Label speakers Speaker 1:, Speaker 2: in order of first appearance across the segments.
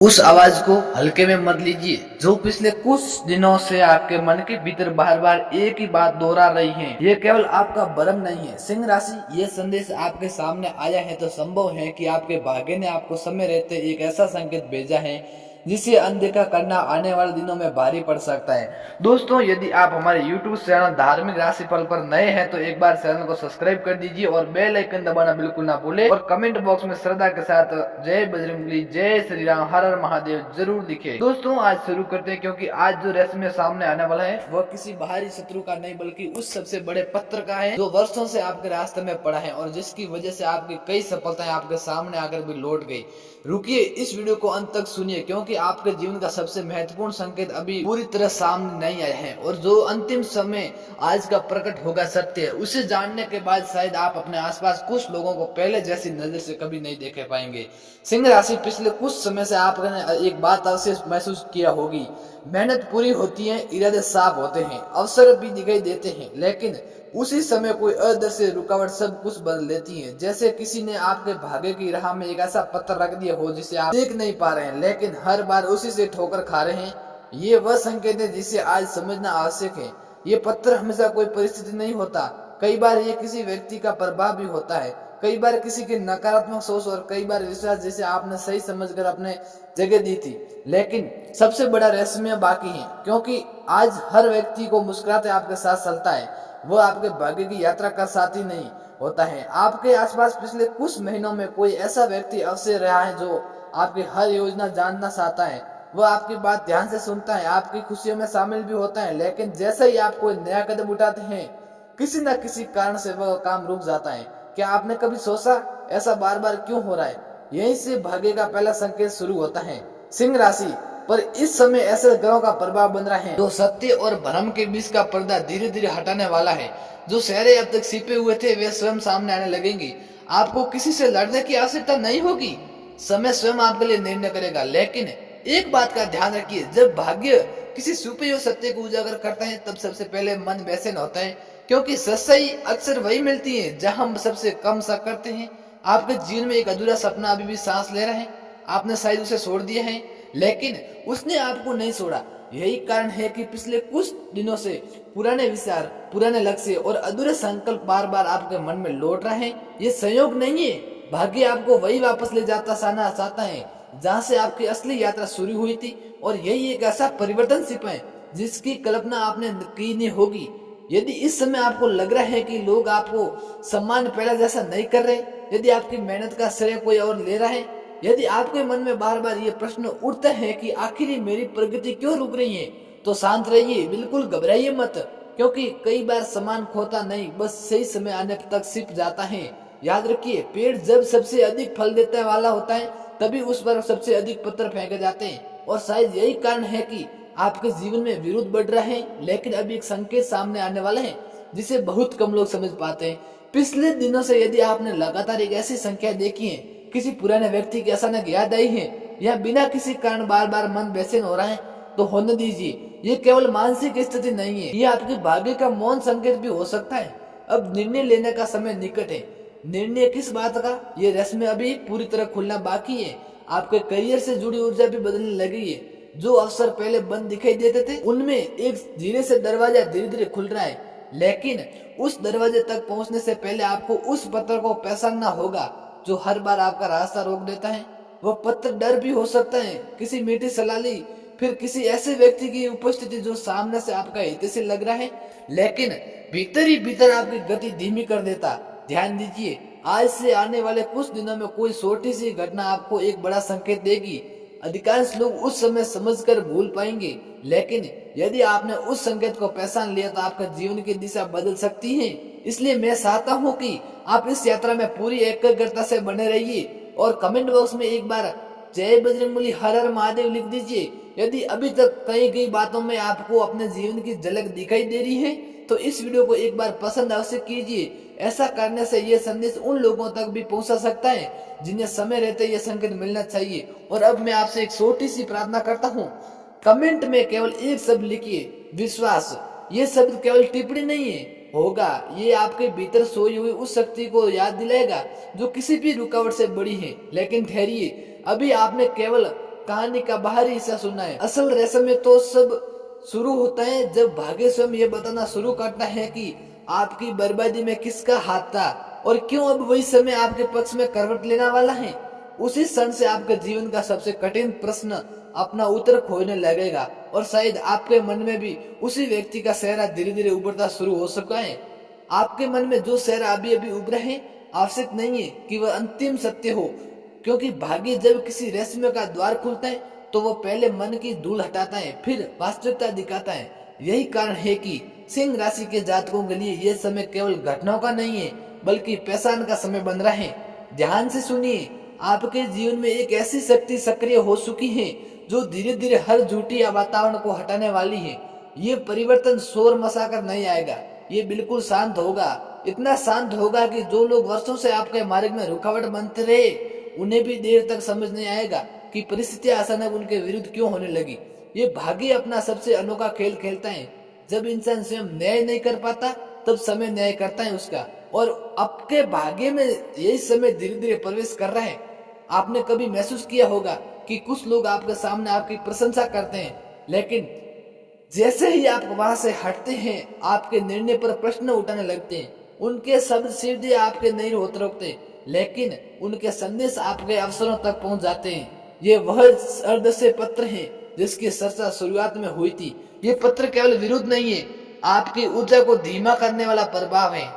Speaker 1: उस आवाज को हल्के में मत लीजिए जो पिछले कुछ दिनों से आपके मन के भीतर बार बार एक ही बात दोहरा रही है। ये केवल आपका भ्रम नहीं है। सिंह राशि, ये संदेश आपके सामने आया है तो संभव है कि आपके भाग्य ने आपको समय रहते एक ऐसा संकेत भेजा है जिसे अनदेखा करना आने वाले दिनों में भारी पड़ सकता है। दोस्तों, यदि आप हमारे YouTube चैनल धार्मिक राशिफल पर नए हैं तो एक बार चैनल को सब्सक्राइब कर दीजिए और बेल आइकन दबाना बिल्कुल ना भूलें और कमेंट बॉक्स में श्रद्धा के साथ जय बजरंगबली, जय श्री राम, हर हर महादेव जरूर लिखें। दोस्तों, आज शुरू करते हैं क्योंकि आज जो रहस्य सामने आने वाला है वह किसी बाहरी शत्रु का नहीं बल्कि उस सबसे बड़े पत्र का है जो वर्षों से आपके रास्ते में पड़ा है और जिसकी वजह से आपकी कई सफलताएं आपके सामने आकर भी लौट गई। रुकिए, इस वीडियो को अंत तक सुनिए क्योंकि आपके जीवन का सबसे महत्वपूर्ण संकेत अभी पूरी तरह सामने नहीं आया है और जो अंतिम समय आज का प्रकट होगा सत्य है। उसे जानने के बाद शायद आप अपने आसपास कुछ लोगों को पहले जैसी नजर से कभी नहीं देख पाएंगे। सिंह राशि, पिछले कुछ समय से आपने एक बात अवश्य महसूस किया होगी। मेहनत पूरी होती है, इरादे साफ होते हैं, अवसर भी दिखाई देते हैं, लेकिन उसी समय कोई अदृश्य रुकावट सब कुछ बदल देती है। जैसे किसी ने आपके भाग्य की राह में एक ऐसा पत्थर रख दिया हो जिसे आप देख नहीं पा रहे हैं लेकिन हर बार उसी से ठोकर खा रहे हैं। ये वह संकेत है जिसे आज समझना आवश्यक है। ये पत्थर हमेशा कोई परिस्थिति नहीं होता। कई बार ये किसी व्यक्ति का प्रभाव भी होता है, कई बार किसी की नकारात्मक सोच और कई बार विश्वास जिसे आपने सही समझकर अपने जगह दी थी। लेकिन सबसे बड़ा रहस्य बाकी है क्योंकि आज हर व्यक्ति को मुस्कुराते आपके साथ चलता है, वो आपके भाग्य की यात्रा का साथी नहीं होता है। आपके आसपास पिछले कुछ महीनों में कोई ऐसा व्यक्ति अवश्य रहा है जो आपकी हर योजना जानना चाहता है। वो आपकी बात ध्यान से सुनता है, आपकी खुशियों में शामिल भी होता है, लेकिन जैसे ही आप कोई नया कदम उठाते हैं किसी न किसी कारण से वह काम रुक जाता है। क्या आपने कभी सोचा ऐसा बार बार क्यों हो रहा है? यहीं से भाग्य का पहला संकेत शुरू होता है। सिंह राशि पर इस समय ऐसे ग्रहों का प्रभाव बन रहा है जो सत्य और भ्रम के बीच का पर्दा धीरे धीरे हटाने वाला है। जो शहरें अब तक छिपे हुए थे वे स्वयं सामने आने लगेंगे। आपको किसी से लड़ने की आवश्यकता नहीं होगी, समय स्वयं आपके लिए निर्णय करेगा। लेकिन एक बात का ध्यान रखिए, जब भाग्य किसी छुपे हुए सत्य को उजागर करता है तब सबसे पहले मन बेचैन होता है क्योंकि सच्चाई अक्सर वही मिलती है जहां हम सबसे कम शक करते हैं। आपके जीवन में एक अधूरा सपना अभी भी सांस ले रहा है, आपने शायद उसे छोड़ दिया है लेकिन उसने आपको नहीं छोड़ा। यही कारण है कि पिछले कुछ दिनों से पुराने विचार, पुराने लक्ष्य और अधूरे संकल्प बार बार आपके मन में लौट रहे हैं। ये संयोग नहीं है, भाग्य आपको वही वापस ले जाता साना चाहता है जहाँ से आपकी असली यात्रा शुरू हुई थी। और यही एक ऐसा परिवर्तन सिर्फ है जिसकी कल्पना आपने की नहीं होगी। यदि इस समय आपको लग रहा है कि लोग आपको सम्मान पहले जैसा नहीं कर रहे, यदि आपकी मेहनत का श्रेय कोई और ले रहा है, यदि आपके मन में बार बार ये प्रश्न उठता है कि आखिर मेरी प्रगति क्यों रुक रही है, तो शांत रहिए, बिल्कुल घबराइए मत क्योंकि कई बार सम्मान खोता नहीं, बस सही समय आने तक सिप जाता है। याद रखिए, पेड़ जब सबसे अधिक फल देने वाला होता है तभी उस पर सबसे अधिक पत्थर फेंके जाते हैं और शायद यही कारण है कि आपके जीवन में विरोध बढ़ रहा है। लेकिन अभी एक संकेत सामने आने वाला है जिसे बहुत कम लोग समझ पाते हैं। पिछले दिनों से यदि आपने लगातार एक ऐसी संख्या देखी है, किसी पुराने व्यक्ति की अचानक याद आई है या बिना किसी कारण बार बार मन बेचैन हो रहा है, तो होने दीजिए। ये केवल मानसिक स्थिति नहीं है, ये आपके भाग्य का मौन संकेत भी हो सकता है। अब निर्णय लेने का समय निकट है। निर्णय किस बात का, ये रहस्य अभी पूरी तरह खुलना बाकी है। आपके करियर से जुड़ी ऊर्जा भी बदलने लगी है। जो अवसर पहले बंद दिखाई देते थे उनमें एक धीरे से दरवाजा धीरे धीरे खुल रहा है, लेकिन उस दरवाजे तक पहुंचने से पहले आपको उस पत्थर को पहचानना होगा जो हर बार आपका रास्ता रोक देता है। वह पत्थर डर भी हो सकता है, किसी मीठी सलाह ली, फिर किसी ऐसे व्यक्ति की उपस्थिति जो सामने से आपका हित से लग रहा है लेकिन भीतर ही भीतर आपकी गति धीमी कर देता। ध्यान दीजिए, आज से आने वाले कुछ दिनों में कोई छोटी सी घटना आपको एक बड़ा संकेत देगी। अधिकांश लोग उस समय समझकर भूल पाएंगे, लेकिन यदि आपने उस संकेत को पहचान लिया तो आपका जीवन की दिशा बदल सकती है। इसलिए मैं चाहता हूँ कि आप इस यात्रा में पूरी एकाग्रता से बने रहिए और कमेंट बॉक्स में एक बार जय बजरंगबली, हर हर महादेव लिख दीजिए। यदि अभी तक कई कई बातों में आपको अपने जीवन की झलक दिखाई दे रही है तो इस वीडियो को एक बार पसंद अवश्य कीजिए। ऐसा करने से ये संदेश उन लोगों तक भी पहुंचा सकता है जिन्हें समय रहते ये संकेत मिलना चाहिए। और अब मैं आपसे एक छोटी सी प्रार्थना करता हूँ, कमेंट में केवल एक शब्द लिखिए, विश्वास। ये शब्द केवल टिप्पणी नहीं है, होगा, ये आपके भीतर सोई हुई उस शक्ति को याद दिलाएगा जो किसी भी रुकावट से बड़ी है। लेकिन ठहरिए, अभी आपने केवल कहानी का बाहरी हिस्सा सुनना है। असल रहस्य तो सब शुरू होता है जब भाग्य स्वयं ये बताना शुरू करता है कि आपकी बर्बादी में किसका हाथ था और क्यों अब वही समय आपके पक्ष में करवट लेने वाला है। उसी क्षण से आपके जीवन का सबसे कठिन प्रश्न अपना उत्तर खोजने लगेगा और शायद आपके मन में भी उसी व्यक्ति का चेहरा धीरे धीरे उभरना शुरू हो सका है। आपके मन में जो चेहरा अभी अभी उभरा है आवश्यक नहीं है कि वह अंतिम सत्य हो, क्योंकि भाग्य जब किसी रहस्य का द्वार खुलता है तो वो पहले मन की धूल हटाता है फिर वास्तविकता दिखाता है। यही कारण है कि सिंह राशि के जातकों के लिए यह समय केवल घटनाओं का नहीं है बल्कि पहचान का समय बन रहा है। ध्यान से सुनिए, आपके जीवन में एक ऐसी शक्ति सक्रिय हो चुकी है जो धीरे धीरे हर झूठी वातावरण को हटाने वाली है। ये परिवर्तन शोर मचाकर नहीं आएगा, ये बिल्कुल शांत होगा। इतना शांत होगा कि जो लोग वर्षों से आपके मार्ग में रुकावट बनते रहे उन्हें भी देर तक समझ नहीं आएगा कि परिस्थितियां अचानक उनके विरुद्ध क्यों होने लगी। ये भाग्य अपना सबसे अनोखा खेल खेलता है। जब इंसान स्वयं न्याय नहीं कर पाता तब समय न्याय करता है उसका, और आपके भाग्य में यही समय धीरे धीरे प्रवेश कर रहा है। आपने कभी महसूस किया होगा कि कुछ लोग आपके सामने आपकी प्रशंसा करते हैं, लेकिन जैसे ही आप वहां से हटते हैं आपके निर्णय पर प्रश्न उठाने लगते हैं। उनके शब्द सीधे आपके नहीं होते रुकते, लेकिन उनके संदेश आपके अवसरों तक पहुंच जाते हैं। ये वह अर्धस्य पत्र है जिसकी चर्चा शुरुआत में हुई थी। ये पत्र केवल विरुद्ध नहीं है, आपकी ऊर्जा को धीमा करने वाला प्रभाव है।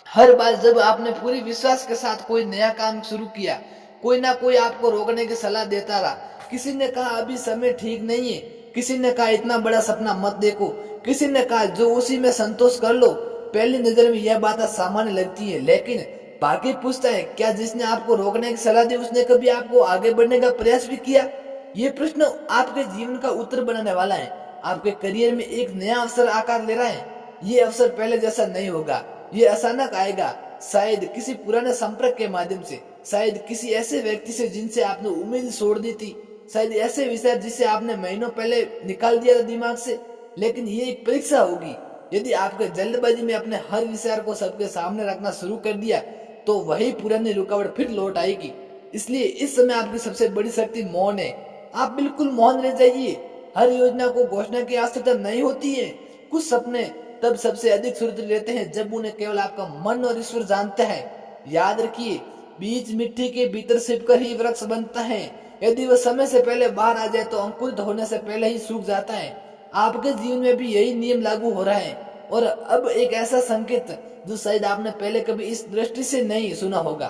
Speaker 1: हर बार जब आपने पूरी विश्वास के साथ कोई नया काम शुरू किया, कोई ना कोई आपको रोकने की सलाह देता रहा। किसी ने कहा अभी समय ठीक नहीं है, किसी ने कहा इतना बड़ा सपना मत देखो, किसी ने कहा जो उसी में संतोष कर लो। पहली नजर में यह बात सामान्य लगती है, लेकिन भाग्य पूछता है क्या जिसने आपको रोकने की सलाह दी उसने कभी आपको आगे बढ़ने का प्रयास भी किया। ये प्रश्न आपके जीवन का उत्तर बनाने वाला है। आपके करियर में एक नया अवसर आकार ले रहा है। ये अवसर पहले जैसा नहीं होगा, ये अचानक आएगा, शायद किसी पुराने संपर्क के माध्यम से, शायद किसी ऐसे व्यक्ति से जिनसे आपने उम्मीद छोड़ दी थी, शायद ऐसे विचार जिसे आपने महीनों पहले निकाल दिया था दिमाग से। लेकिन ये एक परीक्षा होगी। यदि आपके जल्दबाजी में अपने हर विचार को सबके सामने रखना शुरू कर दिया तो वही पुरानी रुकावट फिर लौट आएगी। इसलिए इस समय आपकी सबसे बड़ी शक्ति मौन है। आप बिल्कुल मौन रह जाइए। हर योजना को घोषणा की आवश्यकता नहीं होती है। कुछ सपने तब सबसे अधिक सुरक्षित रहते हैं जब उन्हें केवल आपका मन और ईश्वर जानते हैं। याद रखिए, बीज मिट्टी के भीतर छिपकर ही वृक्ष बनता है। यदि वह समय से पहले बाहर आ जाए तो अंकुरित होने से पहले ही सूख जाता है। आपके जीवन में भी यही नियम लागू हो रहा है। और अब एक ऐसा संकेत जो शायद आपने पहले कभी इस दृष्टि से नहीं सुना होगा।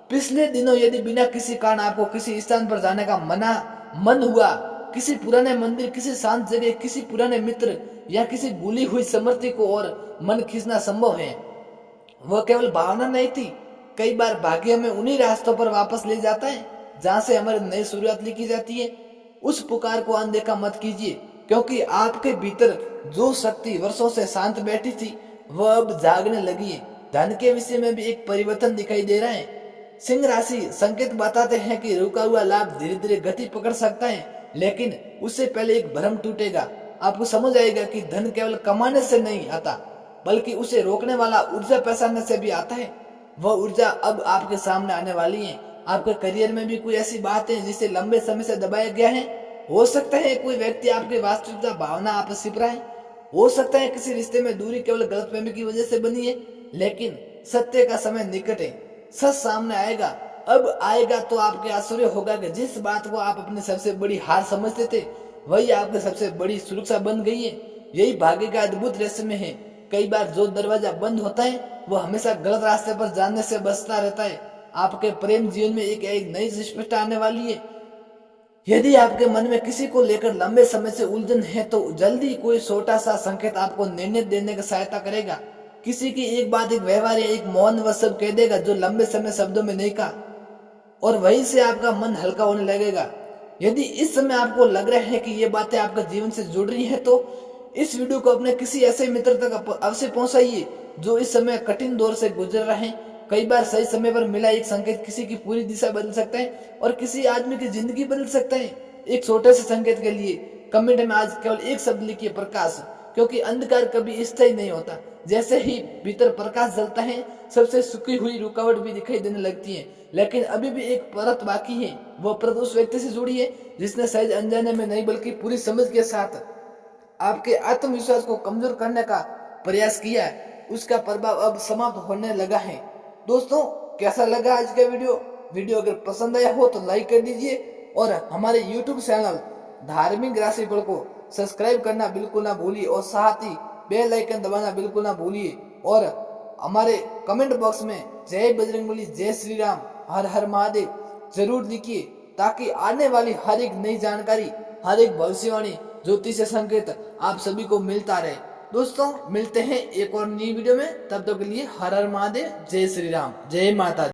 Speaker 1: पिछले दिनों यदि बिना किसी कारण आपको किसी स्थान पर जाने का मन हुआ, किसी पुराने मंदिर, किसी शांत जगह, किसी पुराने मित्र या किसी भूली हुई स्मृति को और मन खींचना संभव है, वह केवल भावना नहीं थी। कई बार भाग्य हमें उन्हीं रास्तों पर वापस ले जाता है जहाँ से हमारी नई शुरुआत लिखी जाती है। उस पुकार को अनदेखा मत कीजिए, क्योंकि आपके भीतर जो शक्ति वर्षों से शांत बैठी थी वह अब जागने लगी है। धन के विषय में भी एक परिवर्तन दिखाई दे रहा है। सिंह राशि संकेत बताते हैं कि रुका हुआ लाभ धीरे धीरे गति पकड़ सकता है, लेकिन उससे पहले एक भ्रम टूटेगा। आपको समझ आएगा कि धन केवल कमाने से नहीं आता, बल्कि उसे रोकने वाला ऊर्जा पहचानने से भी आता है। वह ऊर्जा अब आपके सामने आने वाली है। आपके करियर में भी कोई ऐसी बात है जिसे लंबे समय से दबाया गया है। हो सकता है कोई व्यक्ति आपकी वास्तविकता भावना आप छिप रहा है। हो सकता है किसी रिश्ते में दूरी केवल गलतफहमी की वजह से बनी है, लेकिन सत्य का समय निकट है। सच सामने आएगा। अब आएगा तो आपके आश्चर्य होगा कि जिस बात को आप अपनी सबसे बड़ी हार समझते थे वही आपकी सबसे बड़ी सुरक्षा बन गई है। यही भाग्य का अद्भुत रहस्य में है। कई बार जो दरवाजा बंद होता है वो हमेशा गलत रास्ते पर जाने से बचता रहता है। आपके प्रेम जीवन में एक नई स्पष्टता आने वाली है। यदि आपके मन में किसी को लेकर लंबे समय से उलझन है तो जल्दी कोई छोटा सा संकेत आपको निर्णय देने की सहायता करेगा। किसी की एक बात, एक व्यवहार या एक मौन वह सब कह देगा जो लंबे समय शब्दों में नहीं कहा, और वहीं से आपका मन हल्का होने लगेगा। यदि इस समय आपको लग रहा है कि ये बातें आपके जीवन से जुड़ रही हैं तो इस वीडियो को अपने किसी ऐसे मित्र तक अवश्य पहुंचाइए जो इस समय कठिन दौर से गुजर रहे हैं। कई बार सही समय पर मिला एक संकेत किसी की पूरी दिशा बदल सकता है और किसी आदमी की जिंदगी बदल सकता है। एक छोटे से संकेत के लिए कमेंट में आज केवल एक शब्द लिखिए, प्रकाश, क्योंकि अंधकार कभी स्थायी नहीं होता। जैसे ही भीतर प्रकाश जलता है सबसे सुखी हुई रुकावट भी दिखाई देने लगती है। लेकिन अभी भी एक परत बाकी है। वो परत उस व्यक्ति से जुड़ी है जिसने शायद अनजाने में नहीं बल्कि पूरी समझ के साथ आपके आत्मविश्वास को कमजोर करने का प्रयास किया है। उसका प्रभाव अब समाप्त होने लगा है। दोस्तों, कैसा लगा आज का वीडियो अगर पसंद आया हो तो लाइक कर दीजिए और हमारे YouTube चैनल धार्मिक राशिफल को सब्सक्राइब करना बिल्कुल ना भूलिए और साथ ही बेल आइकन दबाना बिल्कुल ना भूलिए और हमारे कमेंट बॉक्स में जय बजरंगबली, जय श्री राम, हर हर महादेव जरूर लिखिए ताकि आने वाली हर एक नई जानकारी, हर एक भविष्यवाणी, ज्योतिष संकेत आप सभी को मिलता रहे। दोस्तों, मिलते हैं एक और नई वीडियो में। तब तक के लिए हर हर महादेव, जय श्री राम, जय माता दी।